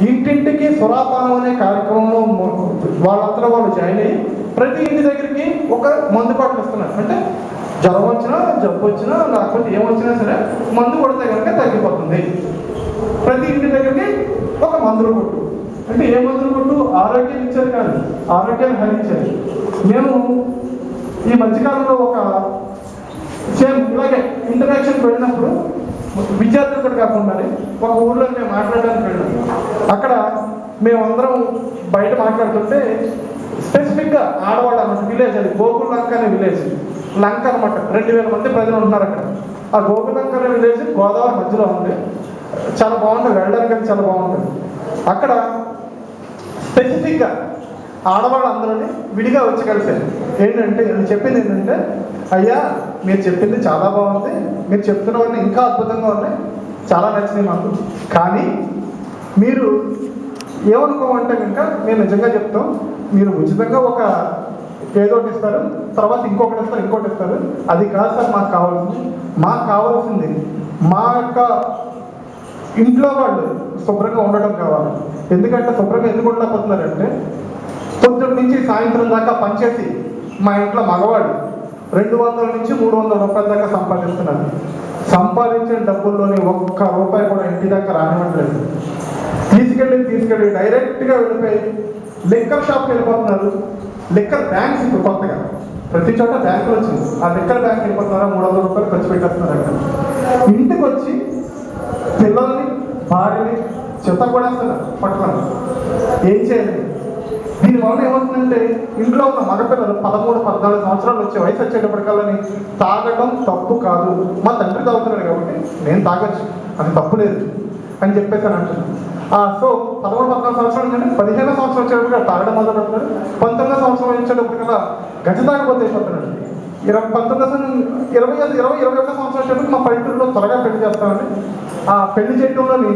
ఇంటింటికి సురాపానం అనే కార్యక్రమంలో వాళ్ళంతా వాళ్ళు జాయిన్ అయ్యి ప్రతి ఇంటి దగ్గరికి ఒక మందు బాటలు ఇస్తున్నారు. అంటే జ్వరం వచ్చినా, జబ్బు వచ్చినా, లేకపోతే ఏమొచ్చినా సరే మందు కొడితే కనుక తగ్గిపోతుంది. ప్రతి ఇంటి దగ్గరికి ఒక మందుల కొట్టు. అంటే ఏ మందుల కొట్టు? ఆరోగ్యం ఇచ్చారు కాదు, ఆరోగ్యాన్ని హరించారు. మేము ఈ మధ్యకాలంలో ఒక సేమ్ ఇలాగే ఇంటరాక్షన్ వెళ్ళినప్పుడు విద్యార్థులతో కాకుండా ఒక ఊర్లో మేము మాట్లాడడానికి వెళ్ళాం. అక్కడ మేమందరం బయట మాట్లాడుతుంటే స్పెసిఫిక్గా ఆడవాళ్ళు అన్నమాట విలేజ్, అది గోకుల్ లంక అనే విలేజ్. లంక అనమాట, 2000 మంది ప్రజలు ఉంటున్నారు అక్కడ. ఆ గోకుల్ లంక అనే విలేజ్ గోదావరి మధ్యలో ఉంది. చాలా బాగుంటుంది, వెళ్ళడానికి అది చాలా బాగుంటుంది. అక్కడ స్పెసిఫిక్గా ఆడవాళ్ళందరినీ విడిగా వచ్చి కలిసారు. ఏంటంటే నేను చెప్పింది ఏంటంటే, అయ్యా మీరు చెప్పింది చాలా బాగుంది, మీరు చెప్తున్నవన్నీ ఇంకా అద్భుతంగా ఉన్నాయి, చాలా నచ్చినాయి మాకు. కానీ మీరు ఏమనుకోమంటే కనుక మేము నిజంగా చెప్తాం, మీరు ఉచితంగా ఒక ఏదో ఒకటి ఇస్తారు, తర్వాత ఇంకొకటి ఇస్తారు, ఇంకోటి ఇస్తారు. అది కాదు సార్ మాకు కావాల్సింది. మాకు కావాల్సింది మా యొక్క ఇంట్లో వాళ్ళు శుభ్రంగా ఉండటం కావాలి. ఎందుకంటే శుభ్రంగా ఎందుకు ఉండకపోతున్నారంటే, పొద్దున్న నుంచి సాయంత్రం దాకా పనిచేసి మా ఇంట్లో మగవాళ్ళు 200 నుంచి 300 రూపాయల దాకా సంపాదిస్తున్నారు. సంపాదించిన డబ్బుల్లోని ఒక్క రూపాయి కూడా ఇంటి దాకా రానివ్వట్లేదు. తీసుకెళ్ళి డైరెక్ట్గా వెళ్ళిపోయి లిక్కర్ షాప్కి వెళ్ళిపోతున్నారు. లిక్కర్ బ్యాంక్స్ ఇప్పుడు కొత్తగా ప్రతి చోట బ్యాంకులు వచ్చింది. ఆ లిక్కర్ బ్యాంక్ వెళ్ళిపోతున్నారా 300 రూపాయలు ఖర్చు పెట్టేస్తున్నారు. అక్కడ ఇంటికి వచ్చి పిల్లల్ని, భార్యని చెత్త కూడా పట్టుకున్నారు. ఏం చేయాలి? దీనివల్ల ఏమవుతుందంటే ఇంట్లో ఉన్న మగపిల్లలు 13-14 సంవత్సరాలు వచ్చే వయసు వచ్చేటప్పటికల్లని తాగడం తప్పు కాదు, మా తండ్రి తాగుతున్నాడు కాబట్టి నేను తాగొచ్చు, అది తప్పు లేదు అని చెప్పేసి అని అంటున్నాను. సో 13-14 సంవత్సరాలు కానీ 15 సంవత్సరం వచ్చేటప్పుడు తాగడం మొదలు పెడుతున్నాడు. 19 సంవత్సరం వచ్చేటప్పటికల్లా గజ తాగబోతే అయిపోతున్నాడు. 21 సంవత్సరం వచ్చేటప్పుడు మా పల్లెటూరులో త్వరగా పెళ్లి చేస్తామండి. ఆ పెళ్లి చేయడంలోని